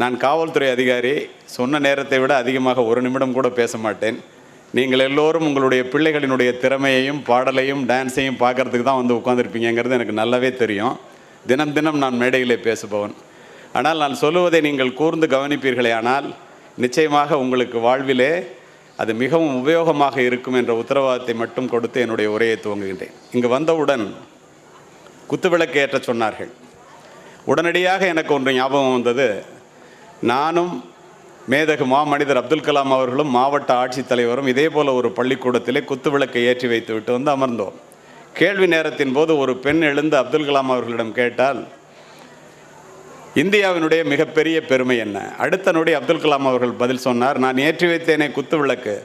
நான் காவல்துறை அதிகாரி, சொன்ன நேரத்தை விட அதிகமாக ஒரு நிமிடம் கூட பேச மாட்டேன். நீங்கள் எல்லோரும் உங்களுடைய பிள்ளைகளினுடைய திறமையையும் பாடலையும் டான்ஸையும் பார்க்குறதுக்கு தான் வந்து உட்காந்துருப்பீங்கிறது எனக்கு நல்லாவே தெரியும். தினம் தினம் நான் மேடையிலே பேசுபவன். ஆனால் நான் சொல்லுவதை நீங்கள் கூர்ந்து கவனிப்பீர்களே ஆனால் நிச்சயமாக உங்களுக்கு வாழ்விலே அது மிகவும் உபயோகமாக இருக்கும் என்ற உத்தரவாதத்தை மட்டும் கொடுத்து என்னுடைய உரையை துவங்குகின்றேன். இங்கு வந்தவுடன் குத்துவிளக்கு ஏற்ற சொன்னார்கள். உடனடியாக எனக்கு ஒன்று ஞாபகம் வந்தது. நானும் மேதகு மாமனிதர் அப்துல் கலாம் அவர்களும் மாவட்ட ஆட்சித்தலைவரும் இதே போல் ஒரு பள்ளிக்கூடத்திலே குத்துவிளக்கை ஏற்றி வைத்து விட்டு வந்து அமர்ந்தோம். கேள்வி நேரத்தின் போது ஒரு பெண் எழுந்து அப்துல் கலாம் அவர்களிடம் கேட்டால், இந்தியாவினுடைய மிகப்பெரிய பெருமை என்ன? அடுத்த நொடி அப்துல் கலாம் அவர்கள் பதில் சொன்னார், நான் ஏற்றி வைத்தேனே குத்துவிளக்கு,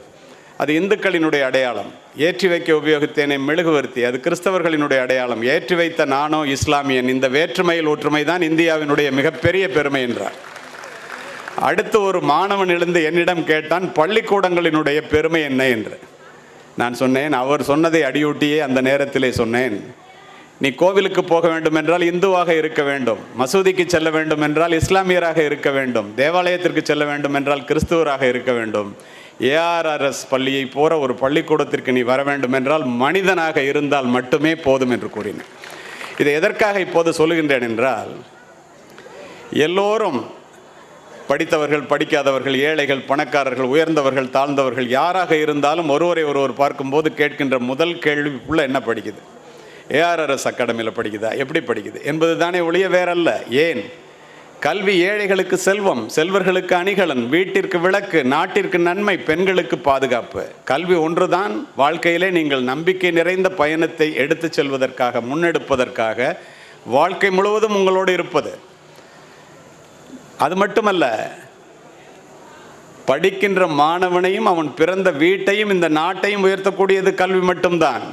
அது இந்துக்களினுடைய அடையாளம். ஏற்றி வைக்க உபயோகித்தேனே மெழுகுவர்த்தி, அது கிறிஸ்தவர்களினுடைய அடையாளம். ஏற்றி வைத்த நானோ இஸ்லாமியன். இந்த வேற்றுமையில் ஒற்றுமை தான் இந்தியாவினுடைய மிகப்பெரிய பெருமை என்றார். அடுத்து ஒரு மாணவன் எழுந்து என்னிடம் கேட்டான், பள்ளிக்கூடங்களினுடைய பெருமை என்ன என்று. நான் சொன்னேன், அவர் சொன்னதை அடியூட்டியே அந்த நேரத்திலே சொன்னேன், நீ கோவிலுக்கு போக வேண்டும் என்றால் இந்துவாக இருக்க வேண்டும், மசூதிக்கு செல்ல வேண்டும் என்றால் இஸ்லாமியராக இருக்க வேண்டும், தேவாலயத்திற்கு செல்ல வேண்டும் என்றால் கிறிஸ்துவராக இருக்க வேண்டும். ஏஆர்ஆர்எஸ் பள்ளியை போற ஒரு பள்ளிக்கூடத்திற்கு நீ வர வேண்டும் என்றால் மனிதனாக இருந்தால் மட்டுமே போதும் என்று கூறினேன். இதை எதற்காக இப்போது சொல்லுகின்றேன் என்றால், எல்லோரும் படித்தவர்கள், படிக்காதவர்கள், ஏழைகள், பணக்காரர்கள், உயர்ந்தவர்கள், தாழ்ந்தவர்கள், யாராக இருந்தாலும் ஒருவரை ஒருவர் பார்க்கும்போது கேட்கின்ற முதல் கேள்விக்குள்ள என்ன படிக்குது? ஏஆர்ஆர்எஸ் அகாடமியில் படிக்குதா, எப்படி படிக்குது என்பது தானே ஒழிய வேறல்ல. ஏன்? கல்வி ஏழைகளுக்கு செல்வம், செல்வர்களுக்கு அணிகலன், வீட்டிற்கு விளக்கு, நாட்டிற்கு நன்மை, பெண்களுக்கு பாதுகாப்பு. கல்வி ஒன்றுதான் வாழ்க்கையிலே நீங்கள் நம்பிக்கை நிறைந்த பயணத்தை எடுத்து செல்வதற்காக, முன்னெடுப்பதற்காக, வாழ்க்கை முழுவதும் உங்களோடு இருப்பது. அது மட்டுமல்ல, படிக்கின்ற மாணவனையும் அவன் பிறந்த வீட்டையும் இந்த நாட்டையும் உயர்த்தக்கூடியது கல்வி மட்டும்தான்.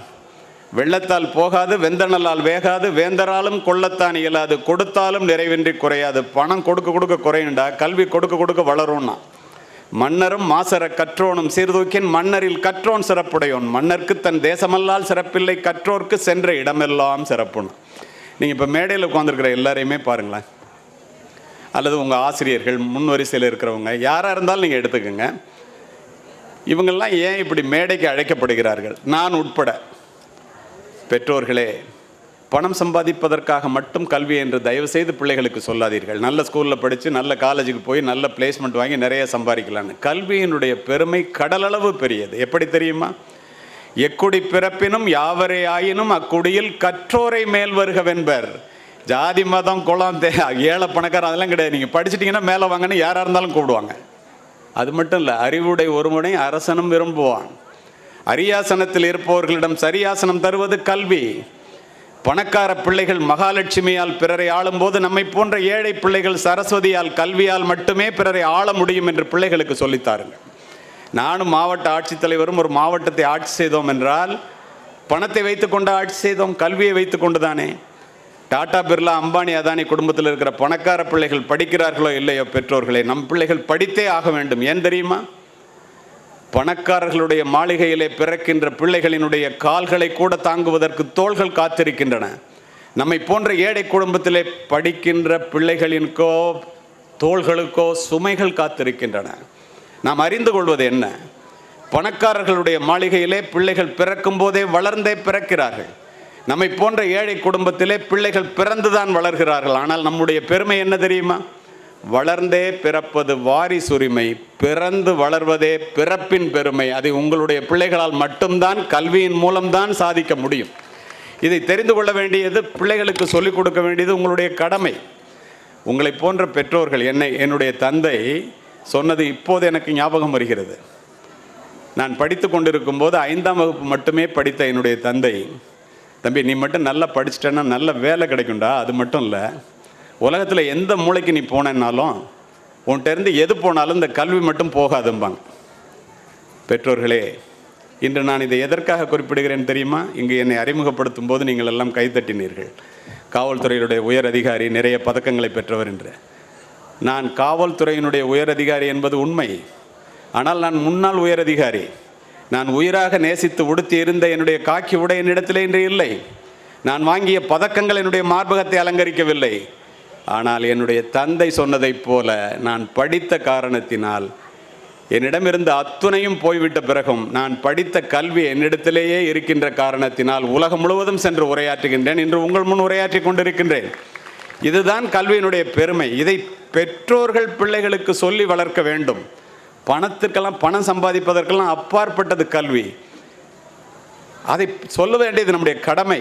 வெள்ளத்தால் போகாது, வெந்தணலால் வேகாது, வேந்தராலும் கொள்ளத்தான் இயலாது, கொடுத்தாலும் நிறைவின்றி குறையாது. பணம் கொடுக்க கொடுக்க குறையுண்டா, கல்வி கொடுக்க கொடுக்க வளரும்னா. மன்னரும் மாசர கற்றோனும் சீர்தூக்கின் மன்னரில் கற்றோன் சிறப்புடையோன், மன்னருக்கு தன் தேசமல்லால் சிறப்பில்லை, கற்றோர்க்கு சென்ற இடமெல்லாம் சிறப்புன்னு. நீங்கள் இப்போ மேடையில் உட்காந்துருக்கிற எல்லாரையுமே பாருங்களேன், அல்லது உங்கள் ஆசிரியர்கள், முன் வரிசையில் இருக்கிறவங்க யாராக இருந்தாலும் நீங்கள் எடுத்துக்கோங்க. இவங்கெல்லாம் ஏன் இப்படி மேடைக்கு அழைக்கப்படுகிறார்கள்? நான் உட்பட. பெற்றோர்களே, பணம் சம்பாதிப்பதற்காக மட்டும் கல்வி என்று தயவு செய்து பிள்ளைகளுக்கு சொல்லாதீர்கள். நல்ல ஸ்கூலில் படித்து நல்ல காலேஜுக்கு போய் நல்ல பிளேஸ்மெண்ட் வாங்கி நிறைய சம்பாதிக்கலான்னு. கல்வியினுடைய பெருமை கடலளவு பெரியது. எப்படி தெரியுமா? எக்குடி பிறப்பினும் யாவரே ஆயினும் அக்குடியில் கற்றோரை மேல் வருகவென்பர். ஜாதி மதம் குளம் ஏழை பணக்காரன் அதெல்லாம் கிடையாது. நீங்கள் படிச்சுட்டிங்கன்னா மேலே வாங்கன்னு யாராக இருந்தாலும் கூப்பிடுவாங்க. அது மட்டும் இல்லை, அறிவுடை ஒருவனை அரசனும் விரும்புவான். அரியாசனத்தில் இருப்பவர்களிடம் சரியாசனம் தருவது கல்வி. பணக்கார பிள்ளைகள் மகாலட்சுமியால் பிறரை ஆளும்போது நம்மை போன்ற ஏழை பிள்ளைகள் சரஸ்வதியால், கல்வியால் மட்டுமே பிறரை ஆள முடியும் என்று பிள்ளைகளுக்கு சொல்லித்தாருங்க. நானும் மாவட்ட ஆட்சித்தலைவரும் ஒரு மாவட்டத்தை ஆட்சி செய்தோம் என்றால் பணத்தை வைத்து கொண்டு ஆட்சி செய்தோம், கல்வியை வைத்து கொண்டு தானே. டாடா, பிர்லா, அம்பானி, அதானி குடும்பத்தில் இருக்கிற பணக்கார பிள்ளைகள் படிக்கிறார்களோ இல்லையோ, பெற்றோர்களே, நம் பிள்ளைகள் படித்தே ஆக வேண்டும். ஏன் தெரியுமா? பணக்காரர்களுடைய மாளிகையிலே பிறக்கின்ற பிள்ளைகளினுடைய கால்களை கூட தாங்குவதற்கு தோள்கள் காத்திருக்கின்றன. நம்மை போன்ற ஏழை குடும்பத்திலே படிக்கின்ற பிள்ளைகளின்கோ தோள்களுக்கோ சுமைகள் காத்திருக்கின்றன. நாம் அறிந்து கொள்வது என்ன? பணக்காரர்களுடைய மாளிகையிலே பிள்ளைகள் பிறக்கும் போதே வளர்ந்தே பிறக்கிறார்கள். நம்மை போன்ற ஏழை குடும்பத்திலே பிள்ளைகள் பிறந்துதான் வளர்கிறார்கள். ஆனால் நம்முடைய பெருமை என்ன தெரியுமா? வளர்ந்தே பிறப்பது வாரிசுரிமை, பிறந்து வளர்வதே பிறப்பின் பெருமை. அதை உங்களுடைய பிள்ளைகளால் மட்டும்தான், கல்வியின் மூலம்தான் சாதிக்க முடியும். இதை தெரிந்து கொள்ள வேண்டியது, பிள்ளைகளுக்கு சொல்லிக் கொடுக்க வேண்டியது உங்களுடைய கடமை. உங்களை போன்ற பெற்றோர்கள், என்னுடைய தந்தை சொன்னது இப்போது எனக்கு ஞாபகம் வருகிறது. நான் படித்து கொண்டிருக்கும் போது 5ஆம் வகுப்பு மட்டுமே படித்த என்னுடைய தந்தை, தம்பி நீ மட்டும் நல்லா படிச்சிட்டேன்னா நல்ல வேலை கிடைக்கும்டா, அது மட்டும் இல்லை, உலகத்தில் எந்த மூளைக்கு நீ போனேன்னாலும் உன்கிட்ட இருந்து எது போனாலும் இந்த கல்வி மட்டும் போகாதும்பாங்க. பெற்றோர்களே, இன்று நான் இதை எதற்காக குறிப்பிடுகிறேன் தெரியுமா? இங்கு என்னை அறிமுகப்படுத்தும் போது நீங்கள் எல்லாம் கைத்தட்டினீர்கள். காவல்துறையினுடைய உயர் அதிகாரி, நிறைய பதக்கங்களை பெற்றவர் என்று. நான் காவல்துறையினுடைய உயர் அதிகாரி என்பது உண்மை. ஆனால் நான் முன்னாள் உயர் அதிகாரி. நான் உயிராக நேசித்து உடுத்தி இருந்த என்னுடைய காக்கி உடை என்னிடத்திலே இன்று இல்லை. நான் வாங்கிய பதக்கங்கள் என்னுடைய மார்பகத்தை அலங்கரிக்கவில்லை. ஆனால் என்னுடைய தந்தை சொன்னதைப் போல நான் படித்த காரணத்தினால் என்னிடமிருந்து அத்துணையும் போய்விட்ட பிறகும் நான் படித்த கல்வி என்னிடத்திலேயே இருக்கின்ற காரணத்தினால் உலகம் முழுவதும் சென்று உரையாற்றுகின்றேன். இன்று உங்கள் முன் உரையாற்றி கொண்டிருக்கின்றேன். இதுதான் கல்வியினுடைய பெருமை. இதை பெற்றோர்கள் பிள்ளைகளுக்கு சொல்லி வளர்க்க வேண்டும். பணத்திற்கெல்லாம், பணம் சம்பாதிப்பதற்கெல்லாம் அப்பாற்பட்டது கல்வி. அதை சொல்ல வேண்டியது நம்முடைய கடமை.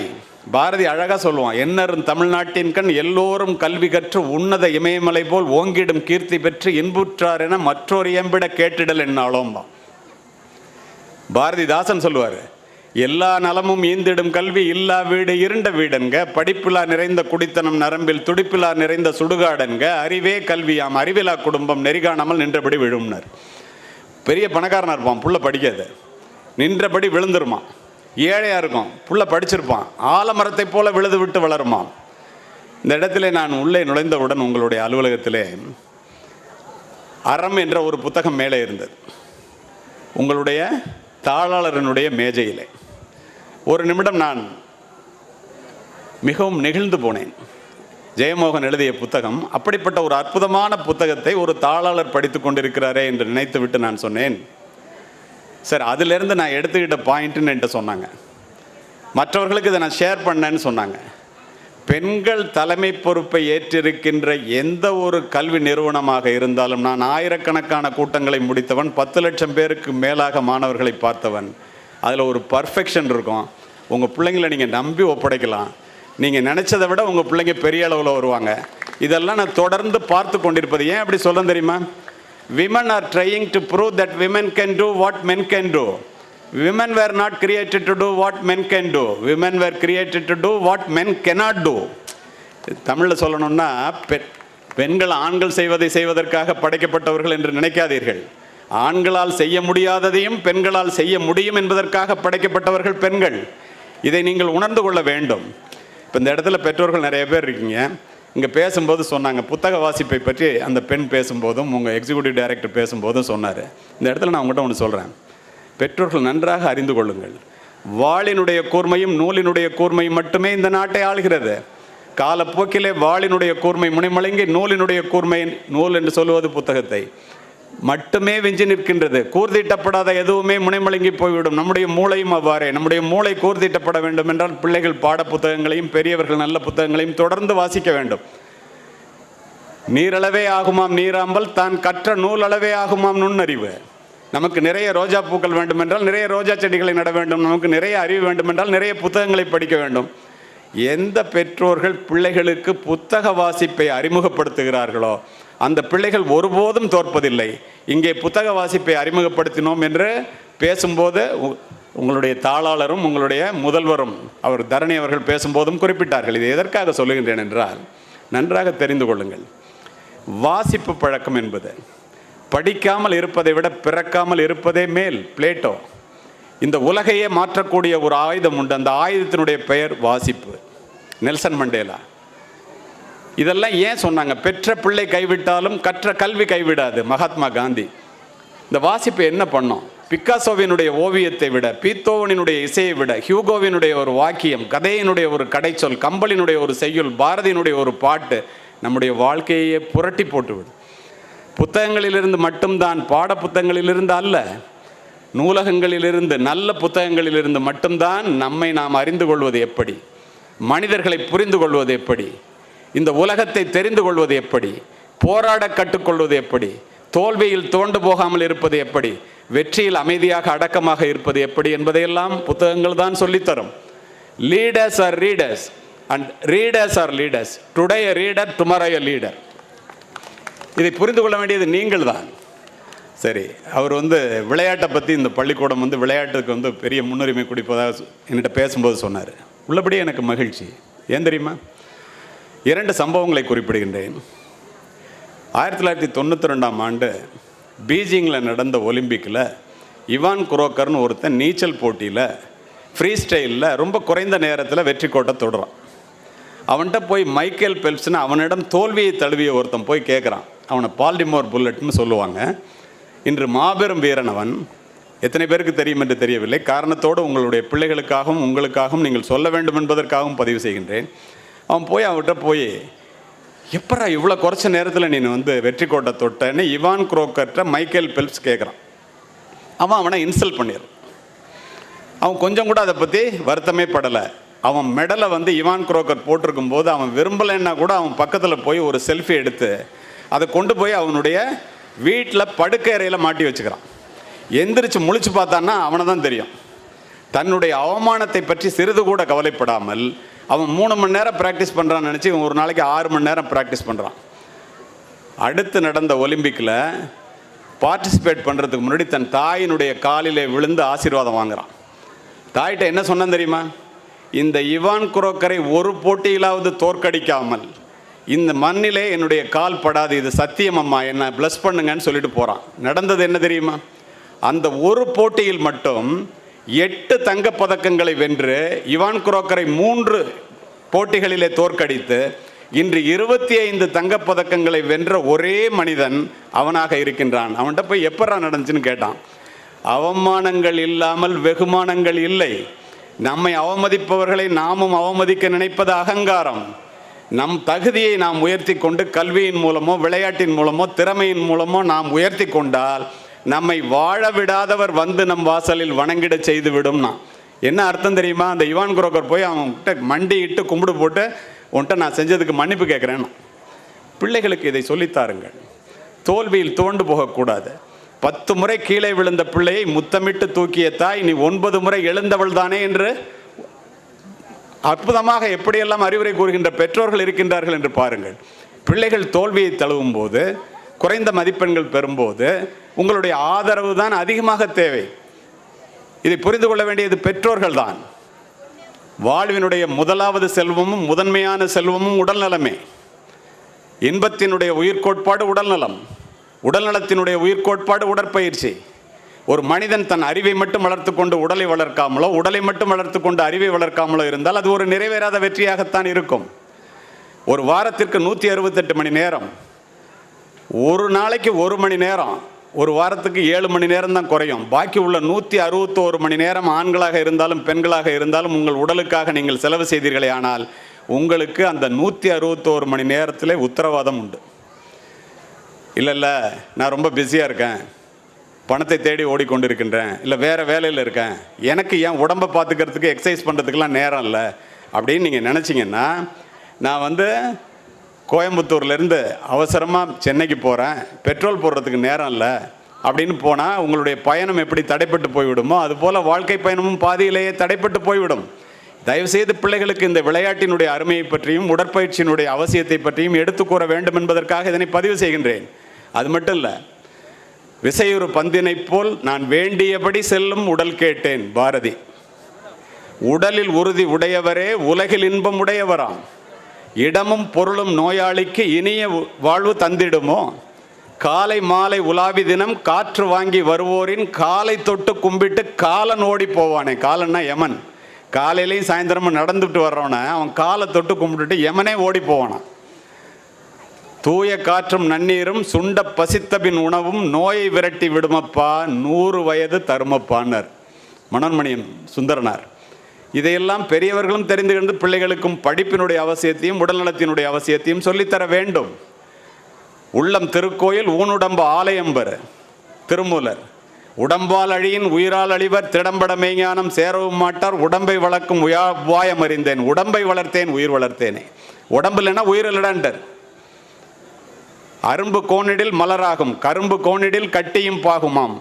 பாரதி அழகாக சொல்லுவான், என்னரும் தமிழ்நாட்டின் கண் எல்லோரும் கல்வி கற்று உன்னத இமயமலை போல் ஓங்கிடும் கீர்த்தி பெற்று இன்புற்றார் என மற்றொரு எம்பிட கேட்டிடல் என்னாலோம்பா. பாரதிதாசன் சொல்லுவார், எல்லா நலமும் ஈந்திடும் கல்வி இல்லா வீடு இருண்ட வீடன்க, படிப்பிலா நிறைந்த குடித்தனம் நரம்பில் துடிப்பிலா நிறைந்த சுடுகாடன்க, அறிவே கல்வியாம் அறிவிலா குடும்பம் நெறிகாணாமல் நின்றபடி விழும்னர். பெரிய பணக்காரனாக இருப்பான், புள்ள படிக்காது, நின்றபடி விழுந்துருமா. ஏழையாக இருக்கும், புள்ள படிச்சிருப்பான், ஆலமரத்தை போல விழுது விட்டு வளருமா. இந்த இடத்துல நான் உள்ளே நுழைந்தவுடன் உங்களுடைய அலுவலகத்திலே அறம் என்ற ஒரு புத்தகம் மேலே இருந்தது. உங்களுடைய தாளாளரனுடைய மேஜையிலே ஒரு நிமிடம் நான் மிகவும் நெகிழ்ந்து போனேன். ஜெயமோகன் எழுதிய புத்தகம், அப்படிப்பட்ட ஒரு அற்புதமான புத்தகத்தை ஒரு தாளாளர் படித்து கொண்டிருக்கிறாரே என்று நினைத்து விட்டு நான் சொன்னேன், சார் அதிலிருந்து நான் எடுத்துக்கிட்ட பாயிண்ட்டுன்னு என்கிட்ட சொன்னாங்க. மற்றவர்களுக்கு இதை நான் ஷேர் பண்ணேன்னு சொன்னாங்க. பெண்கள் தலைமை பொறுப்பை ஏற்றிருக்கின்ற எந்த ஒரு கல்வி நிறுவனமாக இருந்தாலும், நான் ஆயிரக்கணக்கான கூட்டங்களை முடித்தவன், 10 லட்சம் பேருக்கு மேலாக மாணவர்களை பார்த்தவன், அதில் ஒரு பர்ஃபெக்ஷன் இருக்கும். உங்கள் பிள்ளைங்களை நீங்கள் நம்பி ஒப்படைக்கலாம். நீங்கள் நினச்சதை விட உங்கள் பிள்ளைங்க பெரிய அளவில் வருவாங்க. இதெல்லாம் நான் தொடர்ந்து பார்த்து கொண்டிருப்பது. ஏன் அப்படி சொல்ல தெரியுமா? Women are trying to prove that women can do what men can do. Women were not created to do what men can do. Women were created to do what men cannot do. தமிழில் சொல்லணும்னா, பெண்கள் ஆண்கள் செய்வதை செய்வதற்காக படைக்கப்பட்டவர்கள் என்று நினைக்காதீர்கள். ஆண்களால் செய்ய முடியாததையும் பெண்களால் செய்ய முடியும் என்பதற்காக படைக்கப்பட்டவர்கள் பெண்கள். இதை நீங்கள் உணர்ந்து கொள்ள வேண்டும். இப்போ இந்த இடத்துல பெற்றோர்கள் நிறைய பேர் இருக்கீங்க. இங்கே பேசும்போது சொன்னாங்க, புத்தக வாசிப்பை பற்றி அந்த பெண் பேசும்போதும் உங்கள் எக்ஸிக்யூட்டிவ் டைரக்டர் பேசும்போதும் சொன்னார். இந்த இடத்துல நான் உங்கள்கிட்ட ஒன்று சொல்கிறேன், பெற்றோர்கள் நன்றாக அறிந்து கொள்ளுங்கள். வாளினுடைய கூர்மையும் நூலினுடைய கூர்மையும் மட்டுமே இந்த நாட்டை ஆளுகிறது. காலப்போக்கிலே வாளினுடைய கூர்மை முனைமலங்கி நூலினுடைய கூர்மை, நூல் என்று சொல்லுவது புத்தகத்தை மட்டுமே விஞ்சி நிற்கின்றது. கூர்தீட்டப்படாத எதுவுமே முனைமலங்கி போய்விடும். நம்முடைய மூளையும் அவ்வாறே. நம்முடைய மூளை கூர்தீட்டப்பட வேண்டும் என்றால் பிள்ளைகள் பாட புத்தகங்களையும் பெரியவர்கள் நல்ல புத்தகங்களையும் தொடர்ந்து வாசிக்க வேண்டும். நீரளவே ஆகுமாம் நீராம்பல், தான் கற்ற நூல் அளவே ஆகுமாம் நுண்ணறிவு. நமக்கு நிறைய ரோஜா பூக்கள் வேண்டும் என்றால் நிறைய ரோஜா செடிகளை நட வேண்டும். நமக்கு நிறைய அறிவு வேண்டும் என்றால் நிறைய புத்தகங்களை படிக்க வேண்டும். எந்த பெற்றோர்கள் பிள்ளைகளுக்கு புத்தக வாசிப்பை அறிமுகப்படுத்துகிறார்களோ அந்த பிள்ளைகள் ஒருபோதும் தோற்பதில்லை. இங்கே புத்தக வாசிப்பை அறிமுகப்படுத்தினோம் என்று பேசும்போது உங்களுடைய தாளாளரும் உங்களுடைய முதல்வரும் அவர் தரணி அவர்கள் பேசும்போதும் குறிப்பிட்டார்கள். இது எதற்காக சொல்லுகின்றேன் என்றால், நன்றாக தெரிந்து கொள்ளுங்கள், வாசிப்பு பழக்கம் என்பது படிக்காமல் இருப்பதை விட பிறக்காமல் இருப்பதே மேல். பிளேட்டோ இந்த உலகையே மாற்றக்கூடிய ஒரு ஆயுதம் உண்டு. அந்த ஆயுதத்தினுடைய பெயர் வாசிப்பு. Nelson Mandela. இதெல்லாம் ஏன் சொன்னாங்க? பெற்ற பிள்ளை கைவிட்டாலும் கற்ற கல்வி கைவிடாது. மகாத்மா காந்தி. இந்த வாசிப்பு என்ன பண்ணோம்? பிக்காசோவினுடைய ஓவியத்தை விட, பீத்தோவனினுடைய இசையை விட, ஹியூகோவினுடைய ஒரு வாக்கியம், கதையினுடைய ஒரு கடைச்சொல், கம்பளினுடைய ஒரு செய்யுள், பாரதியினுடைய ஒரு பாட்டு நம்முடைய வாழ்க்கையே புரட்டி போட்டுவிடும். புத்தகங்களிலிருந்து மட்டும்தான், பாட புத்தகங்களிலிருந்து அல்ல, நூலகங்களிலிருந்து, நல்ல புத்தகங்களிலிருந்து மட்டும்தான் நம்மை நாம் அறிந்து கொள்வது எப்படி, மனிதர்களை புரிந்து கொள்வது எப்படி, இந்த உலகத்தை தெரிந்து கொள்வது எப்படி, போராட கற்றுக்கொள்வது எப்படி, தோல்வியில் தோண்டு போகாமல் இருப்பது எப்படி, வெற்றியில் அமைதியாக அடக்கமாக இருப்பது எப்படி என்பதையெல்லாம் புத்தகங்கள் தான் சொல்லித்தரும். Leaders are readers and readers are leaders. Today a reader, tomorrow a leader. இதை புரிந்து கொள்ள வேண்டியது நீங்கள் தான். சரி, அவர் விளையாட்டை பற்றி, இந்த பள்ளிக்கூடம் விளையாட்டுக்கு பெரிய முன்னுரிமை கொடுப்பதாக என்கிட்ட பேசும்போது சொன்னார். உள்ளபடியே எனக்கு மகிழ்ச்சி. ஏன் தெரியுமா? 2 சம்பவங்களை குறிப்பிடுகின்றேன். 1992ஆம் ஆண்டு பீஜிங்கில் நடந்த ஒலிம்பிக்கில் இவான் குரோக்கர்னு ஒருத்தன் நீச்சல் போட்டியில் ஃப்ரீ ஸ்டைலில் ரொம்ப குறைந்த நேரத்தில் வெற்றி கோட்டை தொடுறான். அவன்கிட்ட போய் மைக்கேல் பெல்ப்ஸ்னு அவனிடம் தோல்வியை தழுவிய ஒருத்தன் போய் கேட்குறான். அவனை பால்டிமோர் புல்லட்னு சொல்லுவாங்க. இன்று மாபெரும் வீரன் அவன். எத்தனை பேருக்கு தெரியும் என்று தெரியவில்லை. காரணத்தோடு உங்களுடைய பிள்ளைகளுக்காகவும் உங்களுக்காகவும் நீங்கள் சொல்ல வேண்டும் என்பதற்காகவும் பதிவு செய்கின்றேன். அவன் போய் அவன்கிட்ட போய் எப்படா இவ்வளோ குறைச்ச நேரத்தில் நீ வெற்றி கோட்டை தொட்டேன்னு இவான் குரோக்கர்கிட்ட மைக்கேல் பெல்ப்ஸ் கேட்குறான். அவனை இன்சல்ட் பண்ணிடுறான். அவன் கொஞ்சம் கூட அதை பற்றி வருத்தமே படலை. அவன் மெடலை இவான் குரோக்கர் போட்டிருக்கும் போது அவன் விரும்பலைன்னா கூட அவன் பக்கத்தில் போய் ஒரு செல்ஃபி எடுத்து அதை கொண்டு போய் அவனுடைய வீட்டில் படுக்கை அறையில் மாட்டி வச்சுக்கிறான். எந்திரிச்சு முழிச்சு பார்த்தான்னா அவனை தான் தெரியும். தன்னுடைய அவமானத்தை பற்றி சிறிது கூட கவலைப்படாமல் அவன் 3 மணி நேரம் ப்ராக்டிஸ் பண்ணுறான்னு நினச்சி இவன் ஒரு நாளைக்கு 6 மணி நேரம் ப்ராக்டிஸ் பண்ணுறான். அடுத்து நடந்த ஒலிம்பிக்கில் பார்ட்டிசிபேட் பண்ணுறதுக்கு முன்னாடி தன் தாயினுடைய காலிலே விழுந்து ஆசீர்வாதம் வாங்குறான். தாயிட்ட என்ன சொன்னான் தெரியுமா? இந்த இவான் குரோக்கரை ஒரு போட்டியிலாவது தோற்கடிக்காமல் இந்த மண்ணிலே என்னுடைய கால் படாது, இது சத்தியம் அம்மா, என்ன பிளஸ் பண்ணுங்கன்னு சொல்லிட்டு போகிறான். நடந்தது என்ன தெரியுமா? அந்த ஒரு போட்டியில் மட்டும் 8 தங்கப்பதக்கங்களை வென்று இவான் குரோக்கரை 3 போட்டிகளிலே தோற்கடித்து இன்று 25 தங்கப்பதக்கங்களை வென்ற ஒரே மனிதன் அவனாக இருக்கின்றான். அவன்கிட்ட போய் எப்படா நடந்துச்சுன்னு கேட்டான். அவமானங்கள் இல்லாமல் வெகுமானங்கள் இல்லை. நம்மை அவமதிப்பவர்களை நாமும் அவமதிக்க நினைப்பது அகங்காரம். நம் தகுதியை நாம் உயர்த்தி கொண்டு கல்வியின் மூலமோ விளையாட்டின் மூலமோ திறமையின் மூலமோ நாம் உயர்த்தி கொண்டால் நம்மை வாழ விடாதவர் நம் வாசலில் வணங்கிட செய்து விடும்னா என்ன அர்த்தம் தெரியுமா? அந்த இவான் குரோக்கர் போய் அவன்கிட்ட மண்டியிட்டு கும்பிடு போட்டு உன்கிட்ட நான் செஞ்சதுக்கு மன்னிப்பு கேட்குறேன்னா. பிள்ளைகளுக்கு இதை சொல்லித்தாருங்கள். தோல்வியில் துவண்டு போகக்கூடாது. 10 முறை கீழே விழுந்த பிள்ளையை முத்தமிட்டு தூக்கிய தாய் நீ 9 முறை எழுந்தவள் தானே என்று அற்புதமாக எப்படியெல்லாம் அறிவுரை கூறுகின்ற பெற்றோர்கள் இருக்கின்றார்கள் என்று பாருங்கள். பிள்ளைகள் தோல்வியை தழுவும் போது, குறைந்த மதிப்பெண்கள் பெறும்போது உங்களுடைய ஆதரவு தான் அதிகமாக தேவை. இதை புரிந்து கொள்ள வேண்டியது பெற்றோர்கள் தான். வாழ்வினுடைய முதலாவது செல்வமும் முதன்மையான செல்வமும் உடல்நலமே. இன்பத்தினுடைய உயிர்கோட்பாடு உடல்நலம், உடல்நலத்தினுடைய உயிர்கோட்பாடு உடற்பயிற்சி. ஒரு மனிதன் தன் அறிவை மட்டும் வளர்த்து கொண்டு உடலை வளர்க்காமலோ உடலை மட்டும் வளர்த்து கொண்டு அறிவை வளர்க்காமலோ இருந்தால் அது ஒரு நிறைவேறாத வெற்றியாகத்தான் இருக்கும். ஒரு வாரத்திற்கு 168 மணி நேரம், ஒரு நாளைக்கு 1 மணி நேரம், ஒரு வாரத்துக்கு 7 மணி நேரம் தான் குறையும். பாக்கி உள்ள 161 மணி நேரம் ஆண்களாக இருந்தாலும் பெண்களாக இருந்தாலும் உங்கள் உடலுக்காக நீங்கள் செலவு செய்தீர்களே ஆனால் உங்களுக்கு அந்த 161 மணி நேரத்தில் உத்தரவாதம் உண்டு. இல்லை நான் ரொம்ப பிஸியாக இருக்கேன், பணத்தை தேடி ஓடிக்கொண்டிருக்கின்றேன், இல்லை வேறு வேலையில் இருக்கேன், எனக்கு என் உடம்பை பார்த்துக்கிறதுக்கு எக்ஸசைஸ் பண்ணுறதுக்கெலாம் நேரம் இல்லை அப்படின்னு நீங்கள் நினச்சிங்கன்னா, நான் கோயம்புத்தூர்லேருந்து அவசரமாக சென்னைக்கு போகிறேன், பெட்ரோல் போடுறதுக்கு நேரம் இல்லை அப்படின்னு போனால் உங்களுடைய பயணம் எப்படி தடைப்பட்டு போய்விடுமோ அதுபோல் வாழ்க்கை பயணமும் பாதியிலேயே தடைப்பட்டு போய்விடும். தயவுசெய்து பிள்ளைகளுக்கு இந்த விளையாட்டினுடைய அருமையை பற்றியும் உடற்பயிற்சியினுடைய அவசியத்தை பற்றியும் எடுத்து கூற வேண்டும் என்பதற்காக இதனை பதிவு செய்கின்றேன். அது மட்டும் இல்லை, விசையுறு பந்தினை போல் நான் வேண்டியபடி செல்லும் உடல் கேட்டேன் பாரதி. உடலில் உறுதி உடையவரே உலகில் இன்பம் உடையவராம். இடமும் பொருளும் நோயாளிக்கு இனிய வாழ்வு தந்திடுமோ? காலை மாலை உலாவி தினம் காற்று வாங்கி வருவோரின் காலை தொட்டு கும்பிட்டு காலன் ஓடி போவானே. காலன்னா யமன். காலையிலையும் சாயந்தரமும் நடந்துட்டு வர்றவன அவன் காலை தொட்டு கும்பிட்டுட்டு யமனே ஓடி போவானான். தூய காற்றும் நன்னீரும் சுண்ட பசித்தபின் உணவும் நோயை விரட்டி விடுமப்பா 100 வயது தருமப்பான்னர் மனோன்மணியன் சுந்தரனார். இதையெல்லாம் பெரியவர்களும் தெரிந்து கொண்டு பிள்ளைகளுக்கும் படிப்பினுடைய அவசியத்தையும் உடல்நலத்தினுடைய அவசியத்தையும் சொல்லித்தர வேண்டும். உள்ளம் திருக்கோயில் ஊனுடம்பு ஆலயம்பர் திருமூலர். உடம்பால் அழியின் உயிரால் அழிவர் திடம்பட மெய்ஞானம் சேரவும் மாட்டார் உடம்பை வளர்க்கும் உபாயம் அறிந்தேன் உடம்பை வளர்த்தேன் உயிர் வளர்த்தேனே. உடம்பு இல்லைன்னா உயிர் இல்லடான்டர். அரும்பு கோணிடில் மலராகும் கரும்பு கோணிடில் கட்டியும் பாகுமாம்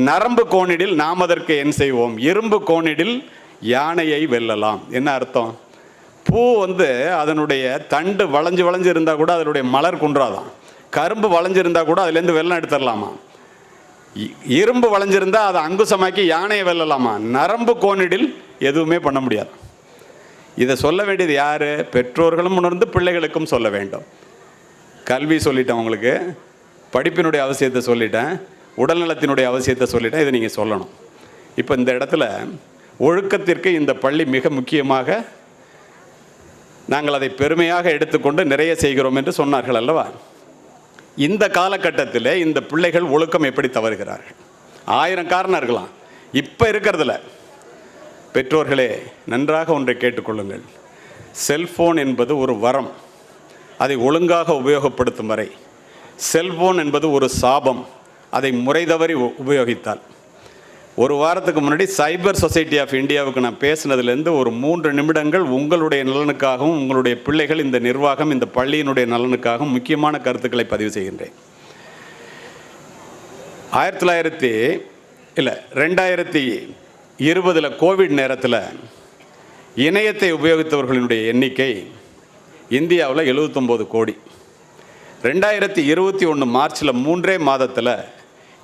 நரம்பு கோணிடில் நாம் அதற்கு என் செய்வோம் இரும்பு கோணிடில் யானையை வெல்லலாம். என்ன அர்த்தம்? பூ அதனுடைய தண்டு வளைஞ்சு வளைஞ்சு இருந்தால் கூட அதனுடைய மலர் குன்றாதான். கரும்பு வளைஞ்சிருந்தா கூட அதுலேருந்து வெள்ளம் எடுத்துடலாமா? இரும்பு வளைஞ்சிருந்தா அதை அங்குசமாக்கி யானையை வெல்லலாமா? நரம்பு கோணிடில் எதுவுமே பண்ண முடியாது. இதை சொல்ல வேண்டியது யார்? பெற்றோர்களும் உணர்ந்து பிள்ளைகளுக்கும் சொல்ல வேண்டும். கல்வி சொல்லிட்டேன், உங்களுக்கு படிப்பினுடைய அவசியத்தை சொல்லிட்டேன், உடல்நலத்தினுடைய அவசியத்தை சொல்லிட்டேன். இதை நீங்கள் சொல்லணும். இப்போ இந்த இடத்துல ஒழுக்கத்திற்கு இந்த பள்ளி மிக முக்கியமாக நாங்கள் அதை பெருமையாக எடுத்துக்கொண்டு நிறைய செய்கிறோம் என்று சொன்னார்கள் அல்லவா? இந்த காலகட்டத்தில் இந்த பிள்ளைகள் ஒழுக்கம் எப்படி தவறுகிறார்கள்? 1000 காரணம் இருக்கலாம். இப்போ இருக்கிறதுல பெற்றோர்களே நன்றாக ஒன்றை கேட்டுக்கொள்ளுங்கள். செல்ஃபோன் என்பது ஒரு வரம். அதை ஒழுங்காக உபயோகப்படுத்தும் வரை. செல்போன் என்பது ஒரு சாபம், அதை முறை தவறி உபயோகித்தால். ஒரு வாரத்துக்கு முன்னாடி சைபர் சொசைட்டி ஆஃப் இந்தியாவுக்கு நான் பேசினதுலேருந்து ஒரு 3 நிமிடங்கள் உங்களுடைய நலனுக்காகவும் உங்களுடைய பிள்ளைகள், இந்த நிர்வாகம், இந்த பள்ளியினுடைய நலனுக்காகவும் முக்கியமான கருத்துக்களை பதிவு செய்கின்றேன். 2020 கோவிட் நேரத்தில் இணையத்தை உபயோகித்தவர்களினுடைய எண்ணிக்கை இந்தியாவில் 79 கோடி. 2021 மார்ச்சில் 3 மாதத்தில்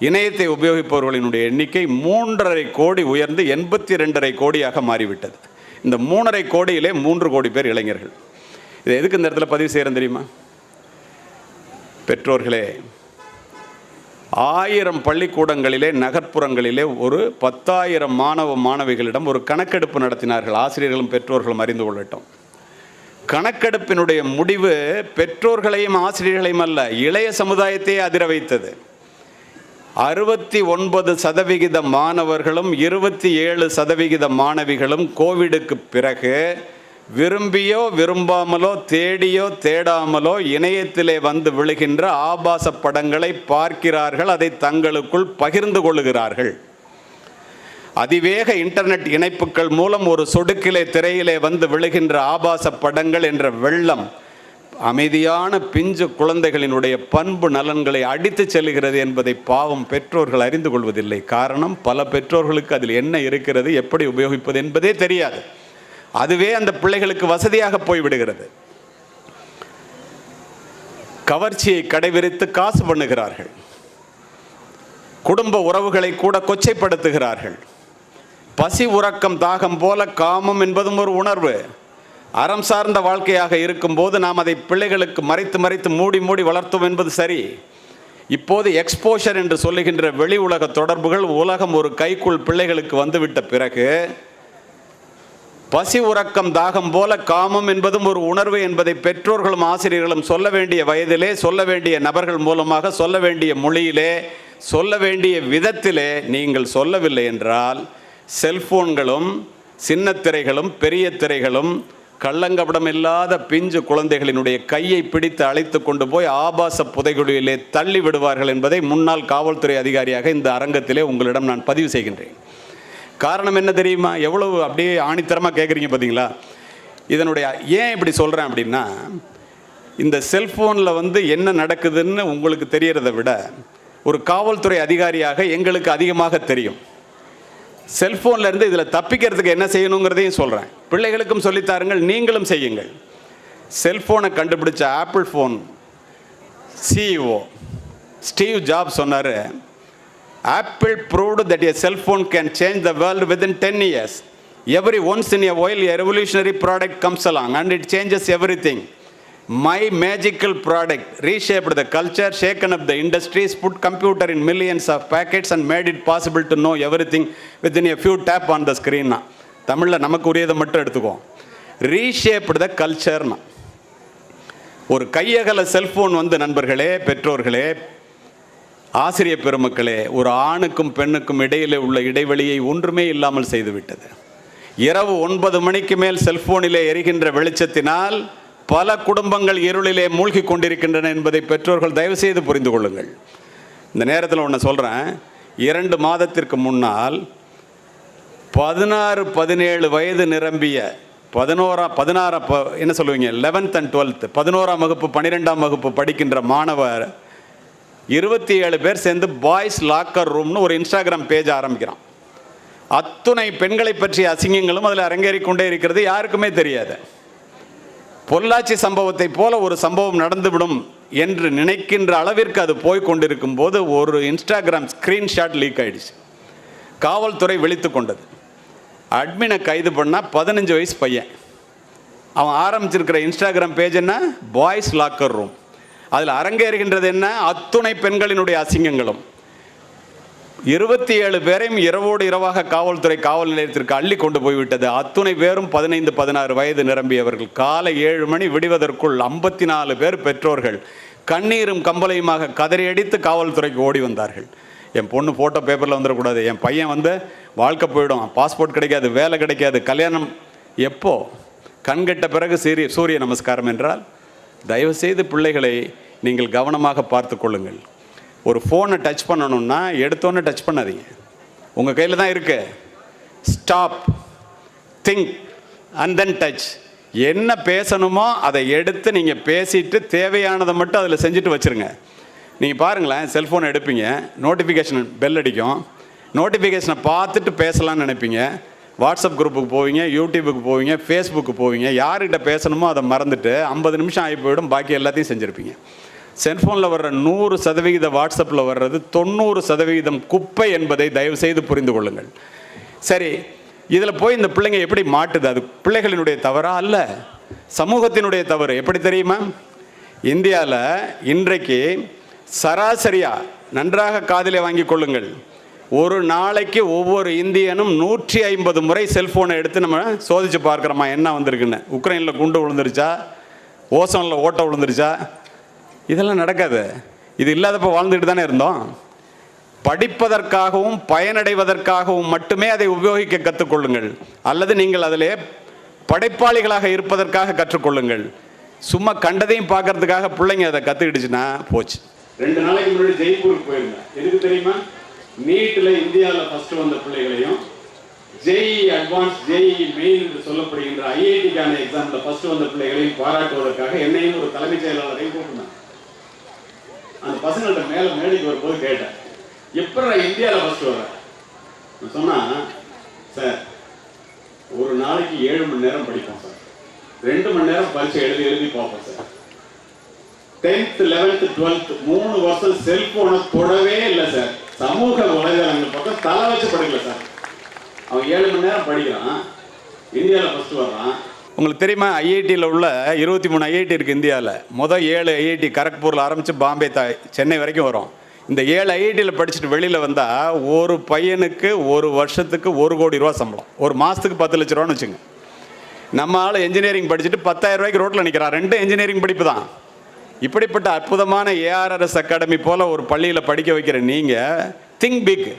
இணையத்தை உபயோகிப்பவர்களினுடைய எண்ணிக்கை 3.5 கோடி உயர்ந்து 82.5 கோடியாக மாறிவிட்டது. இந்த 3.5 கோடியிலே 3 கோடி பேர் இளைஞர்கள். இது எதுக்கு இந்த இடத்துல பதிவு செய்கிறேன் தெரியுமா? பெற்றோர்களே, 1000 பள்ளிக்கூடங்களிலே, நகர்ப்புறங்களிலே ஒரு 10,000 மாணவ மாணவிகளிடம் ஒரு கணக்கெடுப்பு நடத்தினார்கள். ஆசிரியர்களும் பெற்றோர்களும் அறிந்து கொள்ளட்டும். கணக்கெடுப்பினுடைய முடிவு பெற்றோர்களையும் ஆசிரியர்களையும் அல்ல, இளைய சமுதாயத்தையே அதிர வைத்தது. 69% மாணவர்களும் 27% மாணவிகளும் கோவிடுக்கு பிறகு விரும்பியோ விரும்பாமலோ தேடியோ தேடாமலோ இணையத்திலே வந்து விழுகின்ற ஆபாச படங்களை பார்க்கிறார்கள், அதை தங்களுக்குள் பகிர்ந்து கொள்ளுகிறார்கள். அதிவேக இன்டர்நெட் இணைப்புகள் மூலம் ஒரு சொடுக்கிலே திரையிலே வந்து விழுகின்ற ஆபாச படங்கள் என்ற வெள்ளம் அமைதியான பிஞ்சு குழந்தைகளினுடைய பண்பு நலன்களை அடித்து செல்கிறது என்பதை பாவம் பெற்றோர்கள் அறிந்து கொள்வதில்லை. காரணம், பல பெற்றோர்களுக்கு அதில் என்ன இருக்கிறது, எப்படி உபயோகிப்பது என்பதே தெரியாது. அதுவே அந்த பிள்ளைகளுக்கு வசதியாக போய்விடுகிறது. கவர்ச்சியை கடைவிரித்து காசு பண்ணுகிறார்கள். குடும்ப உறவுகளை கூட கொச்சைப்படுத்துகிறார்கள். பசி உறக்கம் தாகம் போல காமம் என்பதும் ஒரு உணர்வு. அறம் சார்ந்த வாழ்க்கையாக இருக்கும்போது நாம் அதை பிள்ளைகளுக்கு மறைத்து மறைத்து மூடி மூடி வளர்த்தோம் என்பது சரி. இப்போது எக்ஸ்போஷர் என்று சொல்லுகின்ற வெளி உலக தொடர்புகள், உலகம் ஒரு கைக்குள் பிள்ளைகளுக்கு வந்துவிட்ட பிறகு பசி உறக்கம் தாகம் போல காமம் என்பதும் ஒரு உணர்வு என்பதை பெற்றோர்களும் ஆசிரியர்களும் சொல்ல வேண்டிய வயதிலே, சொல்ல வேண்டிய நபர்கள் மூலமாக, சொல்ல வேண்டிய மொழியிலே, சொல்ல வேண்டிய விதத்திலே நீங்கள் சொல்லவில்லை என்றால் செல்போன்களும் சின்ன திரைகளும் பெரிய திரைகளும் கள்ளங்கபடம் இல்லாத பிஞ்சு குழந்தைகளினுடைய கையை பிடித்து அழைத்து கொண்டு போய் ஆபாச புதைகுழியிலே தள்ளி விடுவார்கள் என்பதை முன்னாள் காவல்துறை அதிகாரியாக இந்த அரங்கத்திலே உங்களிடம் நான் பதிவு செய்கின்றேன். காரணம் என்ன தெரியுமா? எவ்வளவு அப்படியே ஆணித்தரமாக கேட்குறீங்க பார்த்தீங்களா? இதனுடைய ஏன் இப்படி சொல்கிறேன் அப்படின்னா, இந்த செல்ஃபோனில் வந்து என்ன நடக்குதுன்னு உங்களுக்கு தெரியறதை விட ஒரு காவல்துறை அதிகாரியாக எங்களுக்கு அதிகமாக தெரியும். செல்ஃபோனில் இருந்து இதில் தப்பிக்கிறதுக்கு என்ன செய்யணுங்கிறதையும் சொல்கிறேன். பிள்ளைகளுக்கும் சொல்லித்தாருங்கள், நீங்களும் செய்யுங்கள். செல்ஃபோனை கண்டுபிடிச்ச apple phone CEO Steve jobs சொன்னார், apple proved that a cell phone can change the world within 10 years. Every once in a while a revolutionary product comes along and it changes everything. My magical product reshaped the culture, shaken up the industries, put computer in millions of packets and made it possible to know everything within a few tap on the screen. தமிழில் நமக்கு உரியதை மட்டும் எடுத்துக்குவோம். ரீஷேப்டு த கல்ச்சர்னா, ஒரு கையகல cellphone வந்து நண்பர்களே, பெற்றோர்களே, ஆசிரியர் பெருமக்களே, ஒரு ஆணுக்கும் பெண்ணுக்கும் இடையிலே உள்ள இடைவெளியை ஒன்றுமே இல்லாமல் செய்துவிட்டது. இரவு 9 மணிக்கு மேல் செல்போனிலே எரிகின்ற வெளிச்சத்தினால் பல குடும்பங்கள் இருளிலே மூழ்கி கொண்டிருக்கின்றன என்பதை பெற்றோர்கள் தயவு செய்து புரிந்து கொள்ளுங்கள். இந்த நேரத்தில் ஒன்று சொல்கிறேன். 2 மாதத்திற்கு முன்னால் 16-17 வயது நிரம்பிய 16 என்ன சொல்லுவீங்க 11th and 12th 11ஆம் வகுப்பு 12ஆம் வகுப்பு படிக்கின்ற மாணவர் 27 பேர் சேர்ந்து பாய்ஸ் லாக்கர் ரூம்னு ஒரு இன்ஸ்டாகிராம் பேஜ் ஆரம்பிக்கிறான். அத்துணை பெண்களை பற்றிய அசிங்கங்களும் அதில் அரங்கேறிக்கொண்டே இருக்கிறது, யாருக்குமே தெரியாது. பொள்ளாச்சி சம்பவத்தை போல ஒரு சம்பவம் நடந்துவிடும் என்று நினைக்கின்ற அளவிற்கு அது போய்கொண்டிருக்கும் போது ஒரு இன்ஸ்டாகிராம் ஸ்க்ரீன்ஷாட் லீக் ஆயிடுச்சு. காவல்துறை விழித்து கொண்டது. அட்மினை கைது பண்ணால் 15 வயசு பையன். அவன் ஆரம்பிச்சிருக்கிற இன்ஸ்டாகிராம் பேஜ் என்ன? Boys locker room. அதில் அரங்கேறுகின்றது என்ன? அத்துணை பெண்களினுடைய அசிங்கங்களும். 27 பேரையும் இரவோடு இரவாக காவல்துறை காவல் நிலையத்திற்கு அள்ளி கொண்டு போய்விட்டது. அத்துணை பேரும் 15-16 வயது நிரம்பியவர்கள். காலை 7 மணி விடுவதற்குள் 54 பேர் பெற்றோர்கள் கண்ணீரும் கம்பளையுமாக கதறியடித்து காவல்துறைக்கு ஓடி வந்தார்கள். என் பொண்ணு ஃபோட்டோ பேப்பரில் வந்துடக்கூடாது, என் பையன் வந்து வாழ்க்கை போயிடும், பாஸ்போர்ட் கிடைக்காது, வேலை கிடைக்காது, கல்யாணம் எப்போ? கண்கட்ட பிறகு சூரிய நமஸ்காரம் என்றால் தயவுசெய்து பிள்ளைகளை நீங்கள் கவனமாக பார்த்து கொள்ளுங்கள். ஒரு ஃபோனை டச் பண்ணணும்னா எடுத்தோன்னே டச் பண்ணாதீங்க. உங்கள் கையில் தான் இருக்கு. Stop, think and then touch. என்ன பேசணுமோ அதை எடுத்து நீங்கள் பேசிட்டு தேவையானதை மட்டும் அதில் செஞ்சுட்டு வச்சுருங்க. நீங்கள் பாருங்களேன், செல்ஃபோன் எடுப்பீங்க, நோட்டிஃபிகேஷன் பெல் அடிக்கும், நோட்டிஃபிகேஷனை பார்த்துட்டு பேசலான்னு நினைப்பீங்க. வாட்ஸ்அப் குரூப்புக்கு போவீங்க, யூடியூபுக்கு போவீங்க, ஃபேஸ்புக்கு போவீங்க. யார்கிட்ட பேசணுமோ அதை மறந்துட்டு 50 நிமிஷம் ஆகி போயிடும், பாக்கி எல்லாத்தையும் செஞ்சுருப்பீங்க. செல்ஃபோனில் வர்ற 100% வாட்ஸ்அப்பில் வர்றது 90% குப்பை என்பதை தயவுசெய்து புரிந்து கொள்ளுங்கள். சரி, இதில் போய் இந்த பிள்ளைங்க எப்படி மாட்டுது? அது பிள்ளைகளினுடைய தவறா? அல்ல, சமூகத்தினுடைய தவறு. எப்படி தெரியுமா? இந்தியாவில் இன்றைக்கு சராசரியாக நன்றாக காதிலே வாங்கி கொள்ளுங்கள், ஒரு நாளைக்கு ஒவ்வொரு இந்தியனும் 150 முறை செல்ஃபோனை எடுத்து நம்ம சோதித்து பார்க்குறோமா என்ன வந்திருக்குன்னு. உக்ரைனில் குண்டு விழுந்துருச்சா, ஓசோனில் ஓட்டை விழுந்துருச்சா? இதெல்லாம் நடக்காது. இது இல்லாதப்போ வாழ்ந்துட்டு தானே இருந்தோம். படிப்பதற்காகவும் பயனடைவதற்காகவும் மட்டுமே அதை உபயோகிக்க கற்றுக்கொள்ளுங்கள், அல்லது நீங்கள் அதிலே படைப்பாளிகளாக இருப்பதற்காக கற்றுக்கொள்ளுங்கள். சும்மா கண்டதையும் பார்க்கறதுக்காக பிள்ளைங்க அதை கற்றுக்கிடுச்சுன்னா போச்சு. 2 நாளைக்கு முன்னாடி ஜெய்ப்பூருக்கு போயிருந்தேன். எதுக்கு தெரியுமா? நீட்டில் இந்தியாவில் ஃபர்ஸ்ட் வந்த பிள்ளைகளையும் ஜேஇ அட்வான்ஸ், ஜேஇ மெயின் என்று சொல்லப்படுகின்ற ஐஐடிக்கான எக்ஸாமில் ஃபர்ஸ்ட் வந்த பிள்ளைகளையும் பாராட்டுவதற்காக என்னையும் ஒரு தலைமைச் செயலாளரையும் கூப்பிட்டேன். அந்த பசங்கள்கிட்ட மேடைக்கு வரும்போது கேட்டேன், எப்படா இந்தியாவில் ஃபர்ஸ்ட் வர? சொன்னால், சார் ஒரு நாளைக்கு 7 மணி நேரம் படிப்போம் சார், 2 மணி நேரம் பரீட்சை எழுதி பார்ப்போம் சார். 10th 11th 12th 3 வருஷம் செல்போனை தொடவே இல்லை சார். சமூக வலைதளங்கள் பக்கம் தலை வச்சு படிக்கல சார். அவன் 7 மணி நேரம் படிக்கிறான், இந்தியாவில் ஃபர்ஸ்ட் வர்றான். உங்களுக்கு தெரியுமா, ஐஐடியில் உள்ள 23 ஐஐடி இருக்குது இந்தியாவில். மொதல் 7 ஐஐடி கரக்பூரில் ஆரம்பித்து பாம்பே சென்னை வரைக்கும் வரும். இந்த 7 ஐஐடியில் படிச்சுட்டு வெளியில் வந்தால் ஒரு பையனுக்கு ஒரு வருஷத்துக்கு 1 கோடி ரூபா சம்பளம், ஒரு மாதத்துக்கு 10 லட்ச ரூபான்னு வச்சுங்க. நம்ம ஆள் என்ஜினியரிங் படிச்சுட்டு 10,000 ரூபாய்க்கு ரோட்டில் நிற்கிறான். 2 என்ஜினியரிங் படிப்பு தான். இப்படிப்பட்ட அற்புதமான ஏஆர்எஸ் அகாடமி போல் ஒரு பள்ளியில் படிக்க வைக்கிற நீங்கள் திங்க் பிக்.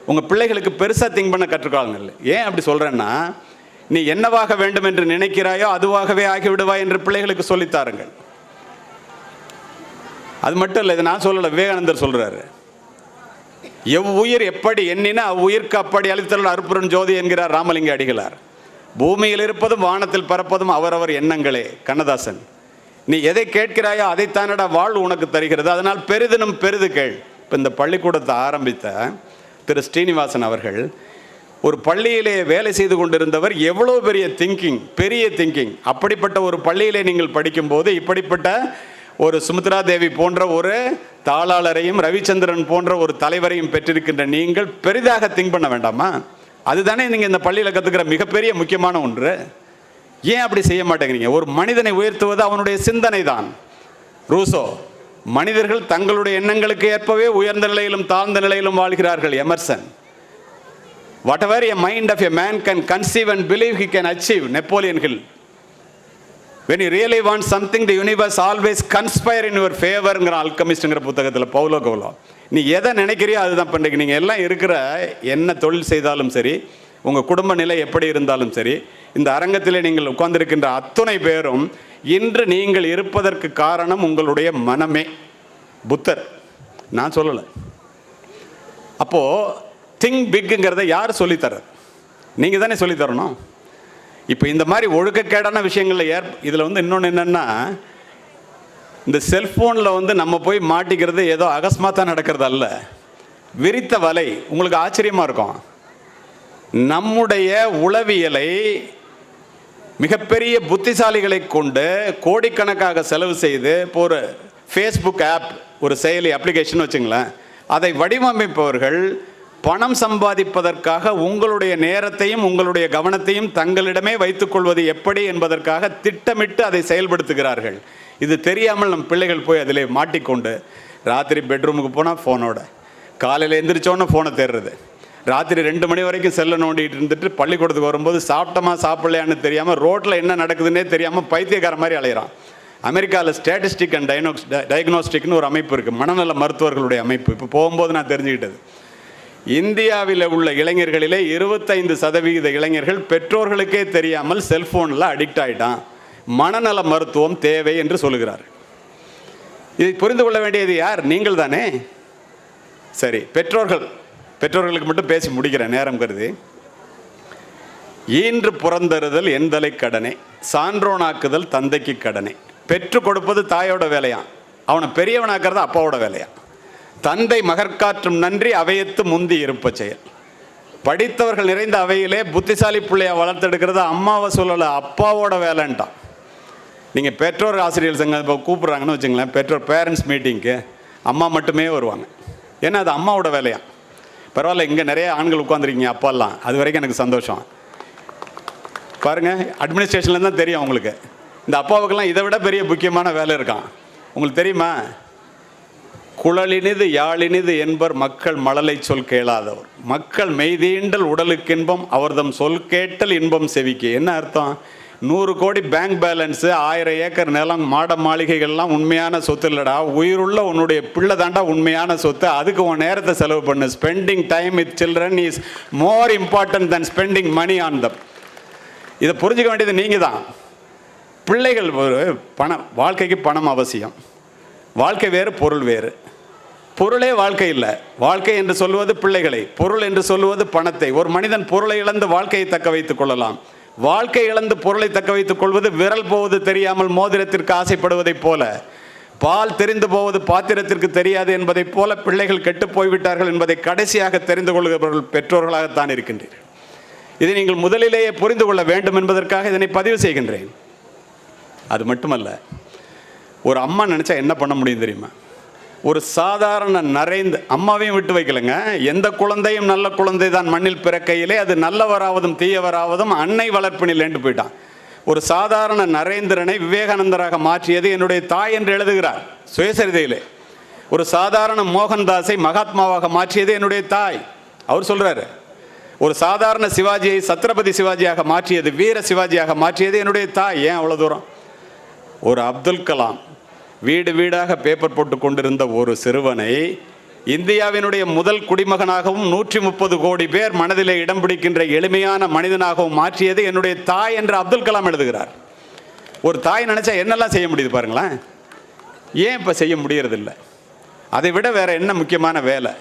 உங்கள் பிள்ளைகளுக்கு பெருசாக திங்க் பண்ண கற்றுக்கொள்ளுங்கள். ஏன் அப்படி சொல்கிறேன்னா, நீ என்னவாக வேண்டும் என்று நினைக்கிறாயோ அதுவாகவே ஆகிவிடுவாய் என்று பிள்ளைகளுக்கு சொல்லித்தாருங்கள். அது மட்டும் இல்லை, இதை நான் சொல்லலை, விவேகானந்தர் சொல்கிறாரு, எவ்வுயிர் எப்படி எண்ணினா அவ்வுயிர்க்கு அப்படி அளித்தல் அற்புதன் ஜோதி என்கிறார் ராமலிங்க அடிகளார். பூமியில் இருப்பதும் வானத்தில் பறப்பதும் அவரவர் எண்ணங்களே. கண்ணதாசன். நீ எதை கேட்கிறாயோ அதைத்தானடா வாழ் உனக்கு தருகிறது, அதனால் பெரிதினும் பெரிது கேள். இப்போ இந்த பள்ளிக்கூடத்தை ஆரம்பித்த திரு ஸ்ரீனிவாசன் அவர்கள் ஒரு பள்ளியிலே வேலை செய்து கொண்டிருந்தவர். எவ்வளோ பெரிய திங்கிங். அப்படிப்பட்ட ஒரு பள்ளியிலே நீங்கள் படிக்கும்போது இப்படிப்பட்ட ஒரு சுமித்ரா தேவி போன்ற ஒரு தாளாளரையும் ரவிச்சந்திரன் போன்ற ஒரு தலைவரையும் பெற்றிருக்கின்ற நீங்கள் பெரிதாக திங்க் பண்ண வேண்டாமா? அதுதானே நீங்கள் இந்த பள்ளியில் கற்றுக்கிற மிகப்பெரிய முக்கியமான ஒன்று. ஏன் அப்படி செய்ய மாட்டேங்கிறீங்க? ஒரு மனிதனை உயர்த்துவது அவனுடைய சிந்தனை தான். ரூசோ, மனிதர்கள் தங்களுடைய எண்ணங்களுக்கு ஏற்பவே உயர்ந்த நிலையிலும் தாழ்ந்த நிலையிலும் வாழ்கிறார்கள். Emerson, whatever a mind of a man can conceive and believe he can achieve. Napoleon Hill, when you really want something the universe always conspire in your favorங்கிற அல்கமிஸ்ட்ங்கிற புத்தகத்தில் பவுலோ கவுலோ. நீ எதை நினைக்கிறியோ அதுதான் பண்ணுறீங்க. நீங்கள் எல்லாம் இருக்கிற என்ன தொழில் செய்தாலும் சரி, உங்கள் குடும்ப நிலை எப்படி இருந்தாலும் சரி, இந்த அரங்கத்திலே நீங்கள் உட்கார்ந்திருக்கின்ற அத்தனை பேரும் இன்று நீங்கள் இருப்பதற்கு காரணம் உங்களுடைய மனமே. புத்தர், நான் சொல்லலை. அப்போது திங்க் பிக்குங்கிறத யார் சொல்லித்தர? நீங்கள் தானே சொல்லித்தரணும். இப்போ இந்த மாதிரி ஒழுக்கக்கேடான விஷயங்களில் இதில் இன்னொன்று என்னென்னா, இந்த செல்ஃபோனில் நம்ம போய் மாட்டிக்கிறது ஏதோ அகஸ்மாத்தாக நடக்கிறது அல்ல, விரித்த வலை. உங்களுக்கு ஆச்சரியமாக இருக்கும், நம்முடைய உளவியலை மிகப்பெரிய புத்திசாலிகளை கொண்டு கோடிக்கணக்காக செலவு செய்து, இப்போ ஒரு ஃபேஸ்புக் ஆப், ஒரு செயலி அப்ளிகேஷன் வச்சுங்களேன், அதை வடிவமைப்பவர்கள் பணம் சம்பாதிப்பதற்காக உங்களுடைய நேரத்தையும் உங்களுடைய கவனத்தையும் தங்களிடமே வைத்துக்கொள்வது எப்படி என்பதற்காக திட்டமிட்டு அதை செயல்படுத்துகிறார்கள். இது தெரியாமல் நம் பிள்ளைகள் போய் அதில் மாட்டிக்கொண்டு ராத்திரி பெட்ரூமுக்கு போனால் ஃபோனோட, காலையில் எந்திரிச்சோன்னு ஃபோனை தேடுறது, ராத்திரி 2 மணி வரைக்கும் செல்லை நோண்டிகிட்டு இருந்துட்டு பள்ளிக்கூடத்துக்கு வரும்போது சாப்பிட்டோமா சாப்பிடலையான்னு தெரியாமல், ரோட்டில் என்ன நடக்குதுன்னே தெரியாமல் பைத்தியக்கார மாதிரி அலைகிறான். அமெரிக்காவில் ஸ்டாட்டிஸ்டிக் அண்ட் டயக்னோஸ்டிக்னு ஒரு அமைப்பு இருக்குது, மனநல மருத்துவர்களுடைய அமைப்பு. இப்போ போகும்போது நான் தெரிஞ்சுக்கிட்டது, இந்தியாவில் உள்ள இளைஞர்களிலே 25% இளைஞர்கள் பெற்றோர்களுக்கே தெரியாமல் செல்ஃபோனில் அடிக்ட் ஆகிட்டான். மனநல மருத்துவம் தேவை என்று சொல்லுகிறார். இதை புரிந்து கொள்ள வேண்டியது யார்? நீங்கள் தானே. சரி, பெற்றோர்களுக்கு மட்டும் பேசி முடிக்கிறேன், நேரம் கருதி. ஈன்று புறந்தருதல் எந்தலை கடனை, சான்றோனாக்குதல் தந்தைக்கு கடனை. பெற்று கொடுப்பது தாயோட வேலையாம், அவனை பெரியவனாக்குறது அப்பாவோட வேலையாம். தந்தை மகற்காற்றும் நன்றி அவையத்து முந்தி இருப்ப செயல். படித்தவர்கள் நிறைந்த அவையிலே புத்திசாலி பிள்ளையா வளர்த்தெடுக்கிறது அம்மாவை சொல்லலை, அப்பாவோட வேலைன்ட்டான். நீங்கள் பெற்றோர் ஆசிரியர் சங்கம் இப்போ கூப்பிட்றாங்கன்னு வச்சுங்களேன், பெற்றோர் பேரண்ட்ஸ் மீட்டிங்க்கு அம்மா மட்டுமே வருவாங்க. ஏன்னா அது அம்மாவோட வேலையா. பரவாயில்ல, இங்கே நிறைய ஆண்கள் உட்காந்துருக்கீங்க அப்பாலாம், அது வரைக்கும் எனக்கு சந்தோஷம். பாருங்கள், அட்மினிஸ்ட்ரேஷன்லேருந்து தான் தெரியும் உங்களுக்கு, இந்த அப்பாவுக்கெல்லாம் இதை விட பெரிய முக்கியமான வேலை இருக்கான். உங்களுக்கு தெரியுமா? குழலினிது யாழினிது என்பர் மக்கள் மழலை சொல் கேளாதவர், மக்கள் மெய்தீண்டல் உடலுக்கு இன்பம் அவர்தம் சொல் கேட்டல் இன்பம் செவிக்கு. என்ன அர்த்தம்? 100 கோடி பேங்க் பேலன்ஸு, 1000 ஏக்கர் நிலம், மாட மாளிகைகள்லாம் உண்மையான சொத்து இல்லைடா. உயிருள்ள உன்னுடைய பிள்ளை தாண்டா உண்மையான சொத்து. அதுக்கு உன் நேரத்தை செலவு பண்ணு. Spending time with children is more important than spending money on them. இதை புரிஞ்சுக்க வேண்டியது நீங்கள் தான். பிள்ளைகள் ஒரு வாழ்க்கைக்கு பணம் அவசியம். வாழ்க்கை வேறு, பொருள் வேறு. பொருளே வாழ்க்கை இல்லை. வாழ்க்கை என்று சொல்வது பிள்ளைகளை, பொருள் என்று சொல்வது பணத்தை. ஒரு மனிதன் பொருளை இழந்து வாழ்க்கையை தக்க வைத்துக் கொள்ளலாம். வாழ்க்கை இழந்து பொருளை தக்க வைத்துக் கொள்வது விரல் போவது தெரியாமல் மோதிரத்திற்கு ஆசைப்படுவதைப் போல, பால் தெரிந்து போவது பாத்திரத்திற்கு தெரியாது என்பதைப் போல பிள்ளைகள் கெட்டு போய்விட்டார்கள் என்பதை கடைசியாக தெரிந்து கொள்கிறவர்கள் பெற்றோர்களாகத்தான் இருக்கின்றீர்கள். இதை நீங்கள் முதலிலேயே புரிந்து கொள்ள வேண்டும் என்பதற்காக இதனை பதிவு செய்கின்றேன். அது மட்டுமல்ல, ஒரு அம்மா நினச்சா என்ன பண்ண முடியும் தெரியுமா? ஒரு சாதாரண நரைந்து, அம்மாவையும் விட்டு வைக்கலைங்க, எந்த குழந்தையும் நல்ல குழந்தை தான் மண்ணில் பிறக்கையிலே அது நல்லவராவதும் தீயவராவதும் அன்னை வளர்ப்பினில் என்று போயிட்டான். ஒரு சாதாரண நரேந்திரனை விவேகானந்தராக மாற்றியது என்னுடைய தாய் என்று எழுதுகிறார் சுயசரிதையிலே. ஒரு சாதாரண மோகன்தாஸை மகாத்மாவாக மாற்றியது என்னுடைய தாய். அவர் சொல்றாரு, ஒரு சாதாரண சிவாஜியை சத்ரபதி சிவாஜியாக மாற்றியது, வீர சிவாஜியாக மாற்றியது என்னுடைய தாய். ஏன் அவ்வளோ தூரம்? ஒரு அப்துல் கலாம் வீடு வீடாக பேப்பர் போட்டு கொண்டிருந்த ஒரு சிறுவனை இந்தியாவினுடைய முதல் குடிமகனாகவும் 130 கோடி பேர் மனதிலே இடம் பிடிக்கின்ற எளிமையான மனிதனாகவும் மாற்றியது என்னுடைய தாய் என்று அப்துல் கலாம் எழுதுகிறார். ஒரு தாய் நினைச்சா என்னெல்லாம் செய்ய முடியுது பாருங்களேன். ஏன் இப்போ செய்ய முடியறதில்லை? அதை விட வேற என்ன முக்கியமான வேலை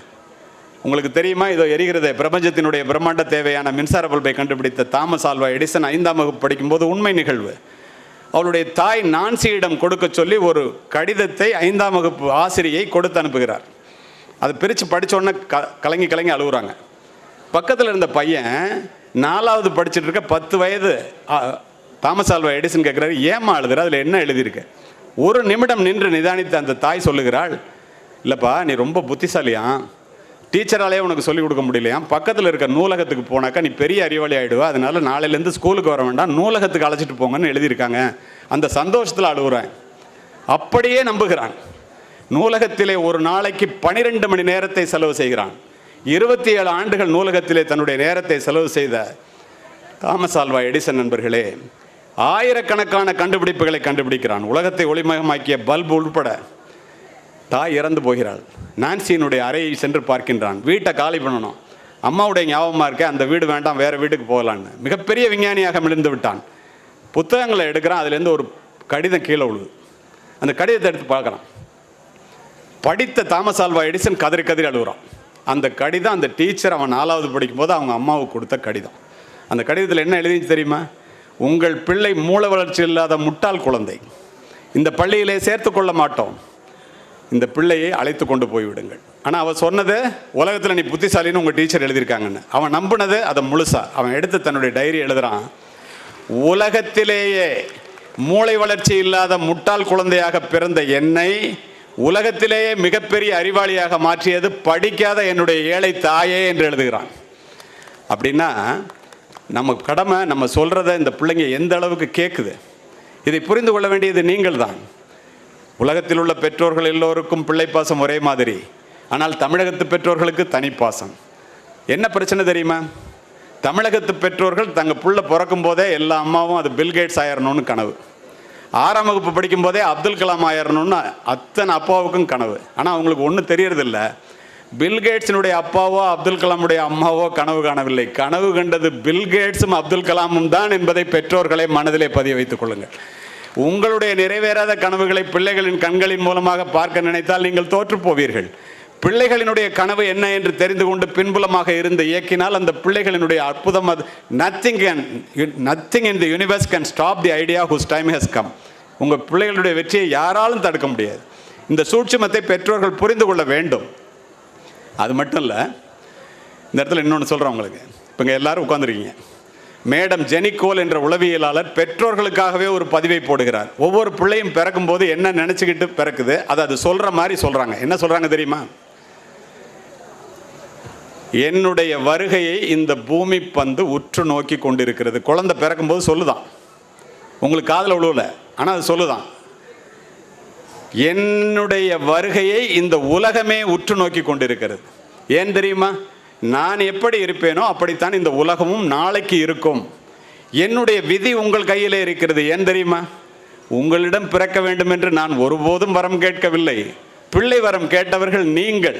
உங்களுக்கு தெரியுமா? இதோ எரிகிறதே, பிரபஞ்சத்தினுடைய பிரம்மாண்ட தேவையான மின்சார பல்பை கண்டுபிடித்த தாமஸ் ஆல்வா எடிசன் 5ஆம் வகுப்பு படிக்கும்போது உண்மை நிகழ்வு. அவளுடைய தாய் நான்சியிடம் கொடுக்க சொல்லி ஒரு கடிதத்தை 5ஆம் வகுப்பு ஆசிரியை கொடுத்து அனுப்புகிறார். அதை பிரித்து படித்தோடனே கலங்கி கலங்கி அழுகுறாங்க. பக்கத்தில் இருந்த பையன் 4வது படிச்சுட்டு இருக்க 10 வயது தாமஸ் ஆல்வா எடிசன் கேட்குறாரு, ஏமா அழுதுற, அதில் என்ன எழுதியிருக்கு? ஒரு நிமிடம் நின்று நிதானித்து அந்த தாய் சொல்லுகிறாள், இல்லைப்பா நீ ரொம்ப புத்திசாலியா, டீச்சராலே உனக்கு சொல்லிக் கொடுக்க முடியலையா, பக்கத்தில் இருக்க நூலகத்துக்கு போனாக்கா நீ பெரிய அறிவாளி ஆகிடுவா, அதனால நாளையிலேருந்து ஸ்கூலுக்கு வர வேண்டாம், நூலகத்துக்கு அழைச்சிட்டு போங்கன்னு எழுதியிருக்காங்க. அந்த சந்தோஷத்தில் அழுகுறேன். அப்படியே நம்புகிறான். நூலகத்திலே ஒரு நாளைக்கு 12 மணி நேரத்தை செலவு செய்கிறான். 27 ஆண்டுகள் நூலகத்திலே தன்னுடைய நேரத்தை செலவு செய்த தாமஸ் ஆல்வா எடிசன் நண்பர்களே, ஆயிரக்கணக்கான கண்டுபிடிப்புகளை கண்டுபிடிக்கிறான். உலகத்தை ஒளிமயமாக்கிய பல்பு உள்பட. தாய் இறந்து போகிறாள். நான்சியினுடைய அறையை சென்று பார்க்கின்றான். வீட்டை காலி பண்ணணும். அம்மாவுடைய ஞாபகமாக இருக்க, அந்த வீடு வேண்டாம், வேறு வீட்டுக்கு போகலான்னு. மிகப்பெரிய விஞ்ஞானியாக மிளிர்ந்து விட்டான். புத்தகங்களை எடுக்கிறான். அதுலேருந்து ஒரு கடிதம் கீழே விழுது. அந்த கடிதத்தை எடுத்து பார்க்குறான். படித்த தாமஸ் ஆல்வா எடிசன் கதறி கதறி அழுகுறான். அந்த கடிதம் அந்த டீச்சர் அவன் 4வது படிக்கும்போது அவங்க அம்மாவுக்கு கொடுத்த கடிதம். அந்த கடிதத்தில் என்ன எழுதிச்சு தெரியுமா? உங்கள் பிள்ளை மூல வளர்ச்சி இல்லாத முட்டாள் குழந்தை, இந்த பள்ளியிலே சேர்த்து கொள்ள மாட்டோம், இந்த பிள்ளையை அழைத்து கொண்டு போய்விடுங்கள். ஆனால் அவன் சொன்னது, உலகத்தில் நீ புத்திசாலின்னு உங்கள் டீச்சர் எழுதியிருக்காங்கன்னு. அவன் நம்பினது அதை முழுசா. அவன் எடுத்து தன்னுடைய டைரி எழுதுகிறான், உலகத்திலேயே மூளை வளர்ச்சி இல்லாத முட்டாள் குழந்தையாக பிறந்த என்னை உலகத்திலேயே மிகப்பெரிய அறிவாளியாக மாற்றியது படிக்காத என்னுடைய ஏழை தாயே என்று எழுதுகிறான். அப்படின்னா நம்ம கடமை, நம்ம சொல்கிறத இந்த பிள்ளைங்க எந்த அளவுக்கு கேட்குது, இதை புரிந்து கொள்ள வேண்டியது நீங்கள் தான். உலகத்தில் உள்ள பெற்றோர்கள் எல்லோருக்கும் பிள்ளை பாசம் ஒரே மாதிரி. ஆனால் தமிழகத்து பெற்றோர்களுக்கு தனிப்பாசம். என்ன பிரச்சனை தெரியுமா? தமிழகத்து பெற்றோர்கள் தங்கள் பிள்ளை பிறக்கும் போதே எல்லா அம்மாவும் அது பில்கேட்ஸ் ஆயிரணும்னு கனவு. 6ஆம் வகுப்பு படிக்கும் போதே அப்துல் கலாம் ஆயிரணும்னு அத்தனை அப்பாவுக்கும் கனவு. ஆனால் அவங்களுக்கு ஒன்றும் தெரியறதில்ல, பில்கேட்ஸினுடைய அப்பாவோ அப்துல் கலாமுடைய அம்மாவோ கனவு காணவில்லை. கனவு கண்டது பில்கேட்ஸும் அப்துல் கலாமும் தான் என்பதை பெற்றோர்களை மனதிலே பதிய வைத்துக் கொள்ளுங்கள். உங்களுடைய நிறைவேறாத கனவுகளை பிள்ளைகளின் கண்களின் மூலமாக பார்க்க நினைத்தால் நீங்கள் தோற்று போவீர்கள். பிள்ளைகளினுடைய கனவு என்ன என்று தெரிந்து கொண்டு பின்புலமாக இருந்து இயக்கினால் அந்த பிள்ளைகளினுடைய அற்புதம் அது. Nothing in the universe can stop the idea whose time has come. உங்கள் பிள்ளைகளுடைய வெற்றியை யாராலும் தடுக்க முடியாது. இந்த சூட்சுமத்தை பெற்றோர்கள் புரிந்து கொள்ள வேண்டும். அது மட்டும் இல்லை, இந்த இடத்துல இன்னொன்று சொல்கிறேன் உங்களுக்கு. இப்போ இங்கே எல்லாரும் உட்காந்துருக்கீங்க. மேடம் ஜெனிகோல் என்ற உளவியலாளர் பெற்றோர்களுக்காகவே ஒரு பதிவை போடுகிறார். ஒவ்வொரு பிள்ளையும் பிறக்கும் போது என்ன நினச்சிக்கிட்டு பிறக்குது அது சொல்கிற மாதிரி சொல்கிறாங்க. என்ன சொல்கிறாங்க தெரியுமா? என்னுடைய வருகையை இந்த பூமி பந்து உற்று நோக்கி கொண்டிருக்கிறது. குழந்தை பிறக்கும்போது சொல்லுதான், உங்களுக்கு காதில் விழுவல, ஆனால் அது சொல்லுதான், என்னுடைய வருகையை இந்த உலகமே உற்று நோக்கி கொண்டிருக்கிறது. ஏன் தெரியுமா? நான் எப்படி இருப்பேனோ அப்படித்தான் இந்த உலகமும் நாளைக்கு இருக்கும். என்னுடைய விதி உங்கள் கையிலே இருக்கிறது. ஏன் தெரியுமா? உங்களிடம் பிறக்க வேண்டும் என்று நான் ஒருபோதும் வரம் கேட்கவில்லை. பிள்ளை வரம் கேட்டவர்கள் நீங்கள்.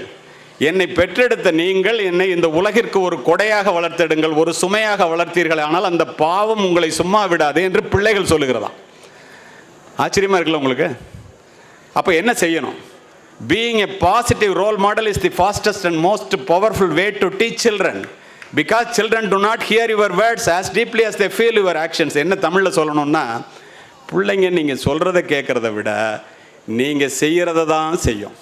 என்னை பெற்றெடுத்த நீங்கள் என்னை இந்த உலகிற்கு ஒரு கொடையாக வளர்த்தெடுங்கள், ஒரு சுமையாக வளர்த்தீர்கள், ஆனால் அந்த பாவம் உங்களை சும்மா விடாது என்று பிள்ளைகள் சொல்லுகிறதா. ஆச்சரியமா இருக்குல்ல உங்களுக்கு? அப்போ என்ன செய்யணும்? Being a positive role model is the fastest and most powerful way to teach children, because children do not hear your words as deeply as they feel your actions. என்ன தமிழில் சொல்லணும்னா, பிள்ளைங்க நீங்கள் சொல்கிறத கேட்குறத விட நீங்கள் செய்கிறத தான் செய்யும்.